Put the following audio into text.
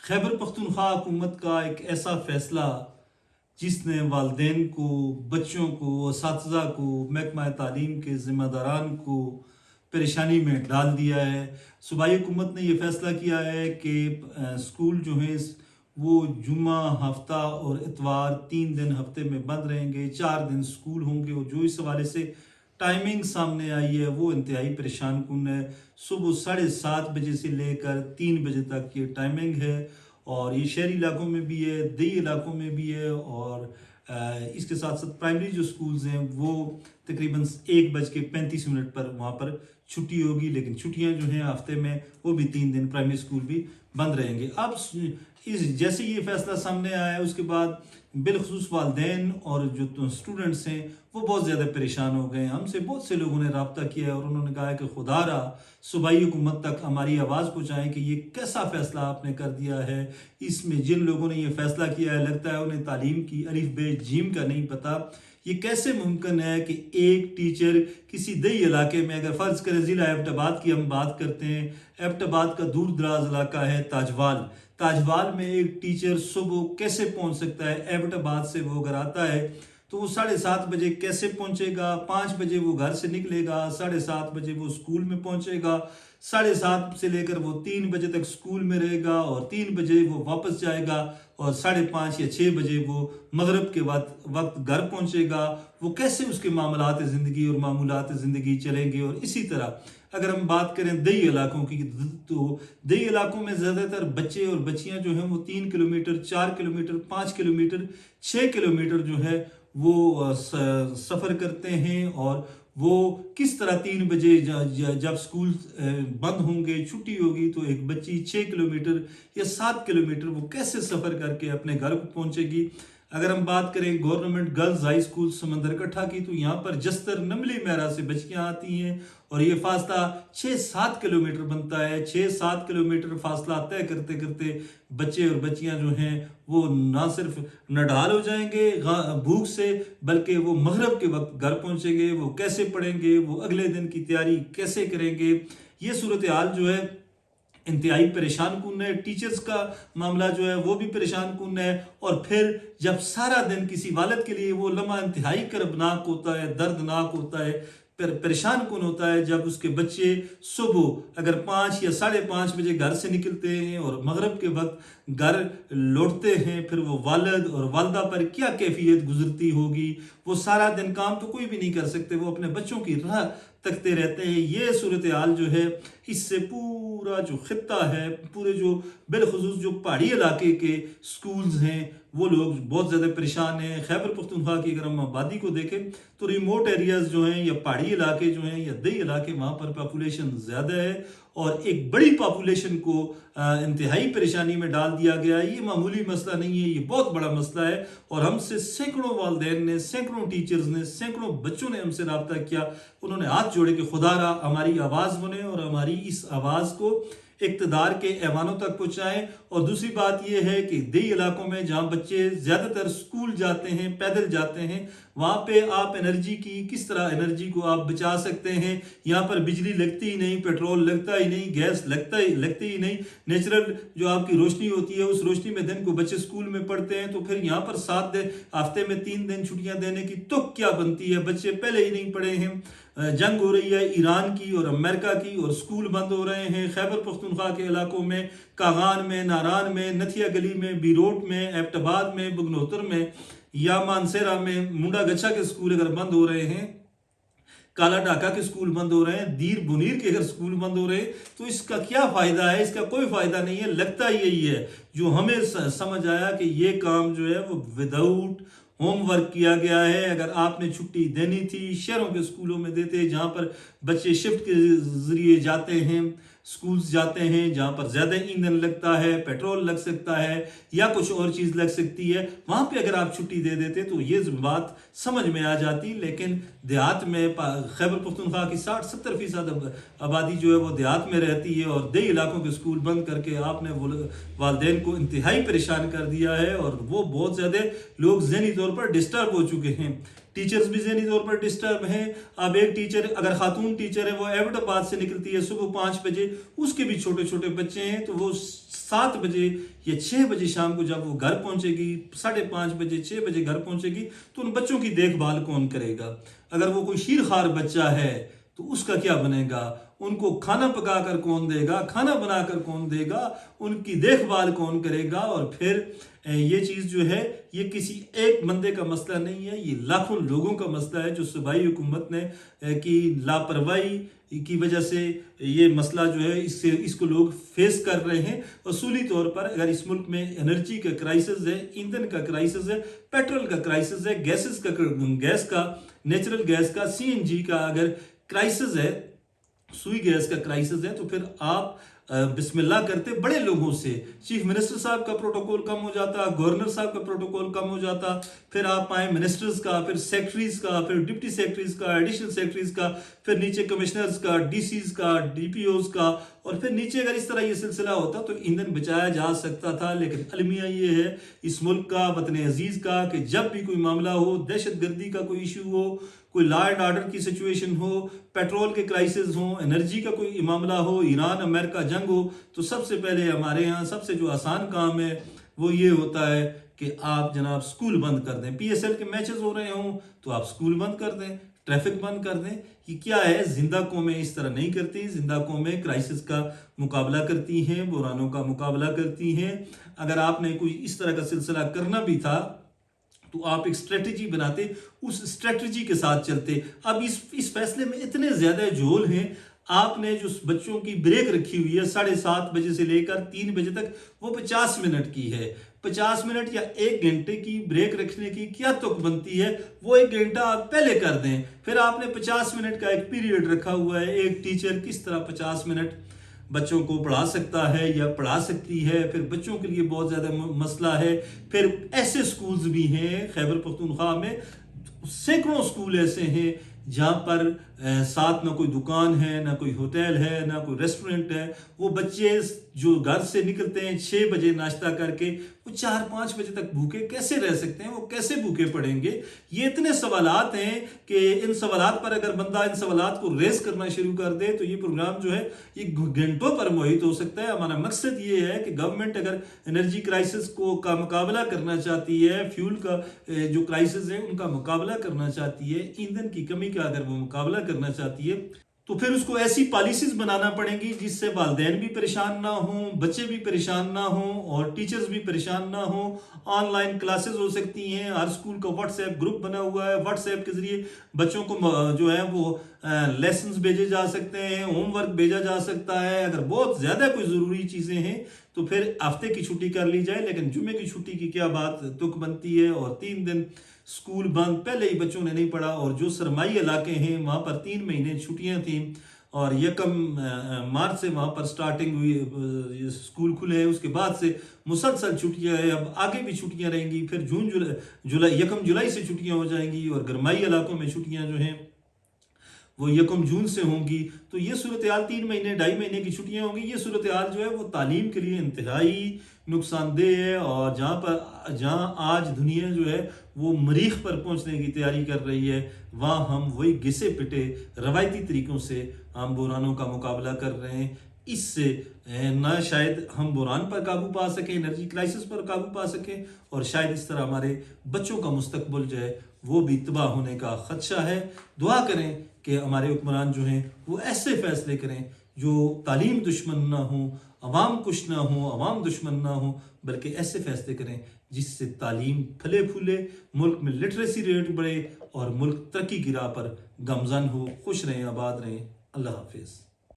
खैबर पख्तूनख्वा हुकूमत का एक ऐसा फैसला जिसने वालिदैन को, बच्चों को, असातिज़ा को, महकमा तालीम के ज़िम्मेदारान को परेशानी में डाल दिया है। सूबाई हुकूमत ने यह फ़ैसला किया है कि स्कूल जो हैं वो जुम्मा, हफ्ता और इतवार 3 दिन हफ्ते में बंद रहेंगे, 4 दिन स्कूल होंगे। और जो इस हवाले से टाइमिंग सामने आई है वो इंतहाई परेशान कुन है। सुबह 7:30 बजे से लेकर 3 बजे तक ये टाइमिंग है, और ये शहरी इलाकों में भी है, देही इलाकों में भी है। और इसके साथ साथ प्राइमरी जो स्कूल्स हैं वो तकरीबन 1:35 पर वहाँ पर छुट्टी होगी। लेकिन छुट्टियाँ जो हैं हफ्ते में वो भी 3 दिन प्राइमरी स्कूल भी बंद रहेंगे। अब जैसे ये फैसला सामने आया है उसके बाद बिलखसूस वालिदैन और जो स्टूडेंट्स हैं वो बहुत ज़्यादा परेशान हो गए हैं। हमसे बहुत से लोगों ने रब्ता किया है और उन्होंने कहा है कि खुदारा सूबाई हुकूमत तक हमारी आवाज़ पहुँचाएँ कि ये कैसा फ़ैसला आपने कर दिया है। इसमें जिन लोगों ने ये फ़ैसला किया है लगता है उन्हें तालीम की अलिफ बे जीम का नहीं पता। ये कैसे मुमकिन है कि एक टीचर किसी दही इलाके में, अगर फ़र्ज़ करें ज़िला एबटाबाद की हम बात करते हैं, एबटाबाद का दूर दराज इलाका है ताजवाल, ताजवाल में एक टीचर सुबह कैसे पहुंच सकता है? एबटाबाद से वो अगर आता है तो वो 7:30 बजे कैसे पहुंचेगा? 5 बजे वो घर से निकलेगा, 7:30 बजे वो स्कूल में पहुंचेगा, 7:30 से लेकर वो 3 बजे तक स्कूल में रहेगा और 3 बजे वो वापस जाएगा और 5:30 या 6 बजे वो मगरिब के वक्त घर पहुंचेगा। वो कैसे उसके मामलात ज़िंदगी और मामूलात ज़िंदगी चलेंगे? और इसी तरह अगर हम बात करें दही इलाकों की तो दही इलाकों में ज़्यादातर बच्चे और बच्चियां जो हैं वो 3 किलोमीटर, 4 किलोमीटर, 5 किलोमीटर, 6 किलोमीटर जो है वो सफ़र करते हैं। और वो किस तरह 3 बजे जब स्कूल बंद होंगे, छुट्टी होगी, तो एक बच्ची 6 किलोमीटर या 7 किलोमीटर वो कैसे सफ़र करके अपने घर को पहुंचेगी? अगर हम बात करें गवर्नमेंट गर्ल्स हाई स्कूल समंदर कट्ठा की तो यहाँ पर जस्तर नमली महरा से बच्चियाँ आती हैं और ये फासला 6-7 किलोमीटर बनता है। 6-7 किलोमीटर फासला तय करते करते बच्चे और बच्चियाँ जो हैं वो ना सिर्फ नडाल हो जाएंगे भूख से, बल्कि वो मगरिब के वक्त घर पहुँचेंगे। वो कैसे पढ़ेंगे? वो अगले दिन की तैयारी कैसे करेंगे? ये सूरत हाल जो है इंतहाई परेशान कुन है। टीचर्स का मामला जो है वो भी परेशान कुन है। और फिर जब सारा दिन किसी वालिद के लिए वो लम्हा इंतहाई करबनाक होता है, दर्दनाक होता है, परेशान कुन होता है जब उसके बच्चे सुबह अगर 5 या 5:30 बजे घर से निकलते हैं और मगरिब के वक्त घर लौटते हैं, फिर वो वालिद और वालदा पर क्या कैफियत गुजरती होगी। वो सारा दिन काम तो कोई भी नहीं कर सकते, वो अपने बच्चों की राह तकते रहते हैं। ये सूरत हाल जो है इससे पूरा जो खित्ता है, पूरे जो बिलखुसूस जो पहाड़ी इलाके के स्कूल्स हैं वो लोग बहुत ज़्यादा परेशान हैं। खैबर पख्तूनख्वा की अगर हम आबादी को देखें तो रिमोट एरियाज़ जो हैं या पहाड़ी इलाके जो हैं या दही इलाके, वहाँ पर पॉपुलेशन ज़्यादा है और एक बड़ी पॉपुलेशन को इंतहाई परेशानी में डाल दिया गया है। ये मामूली मसला नहीं है, ये बहुत बड़ा मसला है। और हमसे सैकड़ों वालिदैन ने, सैकड़ों टीचर्स ने, सैकड़ों बच्चों ने हमसे रब्ता किया। उन्होंने हाथ जोड़े कि खुदारा हमारी आवाज़ बने और हमारी इस आवाज़ को इक़्तिदार के ऐवानों तक पहुँचाएँ। और दूसरी बात यह है कि देही इलाकों में जहाँ बच्चे ज़्यादातर स्कूल जाते हैं, पैदल जाते हैं, वहाँ पे आप एनर्जी की किस तरह एनर्जी को आप बचा सकते हैं। यहाँ पर बिजली लगती ही नहीं, पेट्रोल लगता ही नहीं, गैस लगती ही नहीं। नेचुरल जो आपकी रोशनी होती है उस रोशनी में दिन को बच्चे स्कूल में पढ़ते हैं, तो फिर यहाँ पर 7 दिन हफ्ते में 3 दिन छुट्टियाँ देने की तो क्या बनती है? बच्चे पहले ही नहीं पढ़े हैं, जंग हो रही है ईरान की और अमेरिका की और स्कूल बंद हो रहे हैं। खैबर पख्तूनख्वा के इलाकों में कागान में, नारान में, नथिया गली में, बीरोट में, एबटाबाद में, बुगनोतर में या मानसेरा में मुंडा गच्छा के स्कूल अगर बंद हो रहे हैं, काला डाका के स्कूल बंद हो रहे हैं, दीर बुनीर के अगर स्कूल बंद हो रहे हैं, तो इसका क्या फ़ायदा है? इसका कोई फ़ायदा नहीं है। लगता यही है, जो हमें समझ आया कि ये काम जो है वो विदाउट होमवर्क किया गया है। अगर आपने छुट्टी देनी थी, शहरों के स्कूलों में देते जहाँ पर बच्चे शिफ्ट के ज़रिए जाते हैं, स्कूल्स जाते हैं, जहाँ पर ज़्यादा ईंधन लगता है, पेट्रोल लग सकता है या कुछ और चीज़ लग सकती है, वहाँ पे अगर आप छुट्टी दे देते तो ये बात समझ में आ जाती। लेकिन देहात में खैबर पख्तूनख्वा की 60-70% आबादी जो है वो देहात में रहती है और देही इलाकों के स्कूल बंद करके आपने वालिदैन को इंतहाई परेशान कर दिया है और वो बहुत ज़्यादा लोग ज़हनी तौर पर डिस्टर्ब हो चुके हैं। टीचर्स भी ज़हनी तौर पर डिस्टर्ब हैं। अब एक टीचर, अगर खातून टीचर है, वो एबटाबाद से निकलती है सुबह 5 बजे, उसके भी छोटे छोटे बच्चे हैं, तो वो 7 बजे या 6 बजे शाम को जब वो घर पहुंचेगी, 5:30 बजे 6 बजे घर पहुंचेगी, तो उन बच्चों की देखभाल कौन करेगा? अगर वो कोई शीरखार बच्चा है तो उसका क्या बनेगा? उनको खाना पका कर कौन देगा? खाना बनाकर कौन देगा? उनकी देखभाल कौन करेगा? और फिर ये चीज़ जो है, ये किसी एक बंदे का मसला नहीं है, ये लाखों लोगों का मसला है, जो सूबाई हुकूमत ने की लापरवाही की वजह से ये मसला जो है इसको लोग फेस कर रहे हैं। असूली तौर पर अगर इस मुल्क में एनर्जी का क्राइसिस है, ईंधन का क्राइसिस है, पेट्रोल का क्राइसिस है, गैस का, नेचुरल गैस का, सीएनजी का अगर क्राइसिस है, सुई गैस का क्राइसिस है, तो फिर आप बिस्मिल्लाह करते बड़े लोगों से। चीफ मिनिस्टर साहब का प्रोटोकॉल कम हो जाता, गवर्नर साहब का प्रोटोकॉल कम हो जाता, फिर आप आए मिनिस्टर्स का, फिर सेक्रेटरीज का, फिर डिप्टी सेक्रेटरीज का, एडिशनल सेक्रेटरीज का, फिर नीचे कमिश्नर्स का, डीसीज का, डीपीओज का, और फिर नीचे अगर इस तरह ये सिलसिला होता तो ईंधन बचाया जा सकता था। लेकिन अलमिया ये है इस मुल्क का, वतन अजीज का, कि जब भी कोई मामला हो, दहशत गर्दी का कोई इशू हो, कोई लॉ एंड ऑर्डर की सिचुएशन हो, पेट्रोल के क्राइसिस हो, एनर्जी का कोई मामला हो, ईरान अमेरिका जंग हो, तो सबसे पहले हमारे यहाँ सबसे जो आसान काम है वो ये होता है कि आप जनाब स्कूल बंद कर दें। पीएसएल के मैचेस हो रहे हों तो आप स्कूल बंद कर दें, ट्रैफिक बंद कर दें। कि क्या है, जिंदा कौमें इस तरह नहीं करती। जिंदा कौमें क्राइसिस का मुकाबला करती हैं, बुरानों का मुकाबला करती हैं। अगर आपने कोई इस तरह का सिलसिला करना भी था तो आप एक स्ट्रेटजी बनाते, उस स्ट्रेटजी के साथ चलते। अब इस फैसले में इतने ज्यादा झोल हैं। आपने जो बच्चों की ब्रेक रखी हुई है 7:30 बजे से लेकर 3 बजे तक, वो 50 मिनट की है। 50 मिनट या 1 घंटे की ब्रेक रखने की क्या तुक बनती है? वो 1 घंटा आप पहले कर दें। फिर आपने 50 मिनट का एक पीरियड रखा हुआ है। एक टीचर किस तरह 50 मिनट बच्चों को पढ़ा सकता है या पढ़ा सकती है? फिर बच्चों के लिए बहुत ज़्यादा मसला है। फिर ऐसे स्कूल्स भी हैं खैबर पख्तूनख्वा में, सैकड़ों स्कूल ऐसे हैं जहाँ पर साथ ना कोई दुकान है, ना कोई होटल है, ना कोई रेस्टोरेंट है। वो बच्चे जो घर से निकलते हैं 6 बजे नाश्ता करके, वो 4-5 बजे तक भूखे कैसे रह सकते हैं? वो कैसे भूखे पड़ेंगे? ये इतने सवालात हैं कि इन सवालात पर अगर बंदा इन सवालात को रेस करना शुरू कर दे तो ये प्रोग्राम जो है ये घंटों पर मोहित हो सकता है। हमारा मकसद ये है कि गवर्नमेंट अगर एनर्जी क्राइसिस का मुकाबला करना चाहती है, फ्यूल का जो क्राइसिस है उनका मुकाबला करना चाहती है, ईंधन की कमी का अगर वो मुकाबला करना चाहती है, तो फिर उसको ऐसी पॉलिसीज बनाना पड़ेंगी जिससे वालिदैन भी परेशान ना हो, बच्चे भी परेशान ना हो, और टीचर्स भी परेशान ना हो। ऑनलाइन क्लासेस हो सकती हैं, हर स्कूल का व्हाट्सएप ग्रुप बना हुआ है, व्हाट्सएप के जरिए बच्चों को जो है वो लेसन्स भेजे जा सकते हैं, होमवर्क भेजा जा सकता है। अगर बहुत ज़्यादा कोई ज़रूरी चीज़ें हैं तो फिर हफ्ते की छुट्टी कर ली जाए, लेकिन जुम्मे की छुट्टी की क्या बात तुक बनती है? और 3 दिन स्कूल बंद, पहले ही बच्चों ने नहीं पढ़ा, और जो सरमाई इलाके हैं वहाँ पर 3 महीने छुट्टियाँ थी, और 1 मार्च से वहाँ पर स्टार्टिंग हुई, स्कूल खुले, उसके बाद से मुसलसल छुट्टियाँ हैं। अब आगे भी छुट्टियाँ रहेंगी, फिर जून जुलाई 1 जुलाई से छुट्टियाँ हो जाएंगी, और गरमाई इलाकों में छुट्टियाँ जो हैं वो 1 जून से होंगी। तो ये सूरत हाल 3 महीने 2.5 महीने की छुट्टियां होंगी। ये सूरत हाल जो है वो तालीम के लिए इंतहाई नुकसानदेह है, और जहाँ आज दुनिया जो है वो मरीख पर पहुंचने की तैयारी कर रही है, वहाँ हम वही घिसे पिटे रवायती तरीक़ों से हम बुरानों का मुकाबला कर रहे हैं। इससे ना शायद हम बुरान पर काबू पा सकें, एनर्जी क्राइसिस पर काबू पा सकें, और शायद इस तरह हमारे बच्चों का मुस्तकबिल जो है वो भी तबाह होने का खदशा है। दुआ करें कि हमारे हुक्मरान जो हैं वो ऐसे फैसले करें जो तालीम दुश्मन ना हो, अवाम कुछ ना हो, अवाम दुश्मन ना हो, बल्कि ऐसे फैसले करें जिससे तालीम फले फूले, मुल्क में लिटरेसी रेट बढ़े, और मुल्क तरक्की की राह पर गमजन हो। खुश रहें, आबाद रहें। अल्लाह हाफिज़।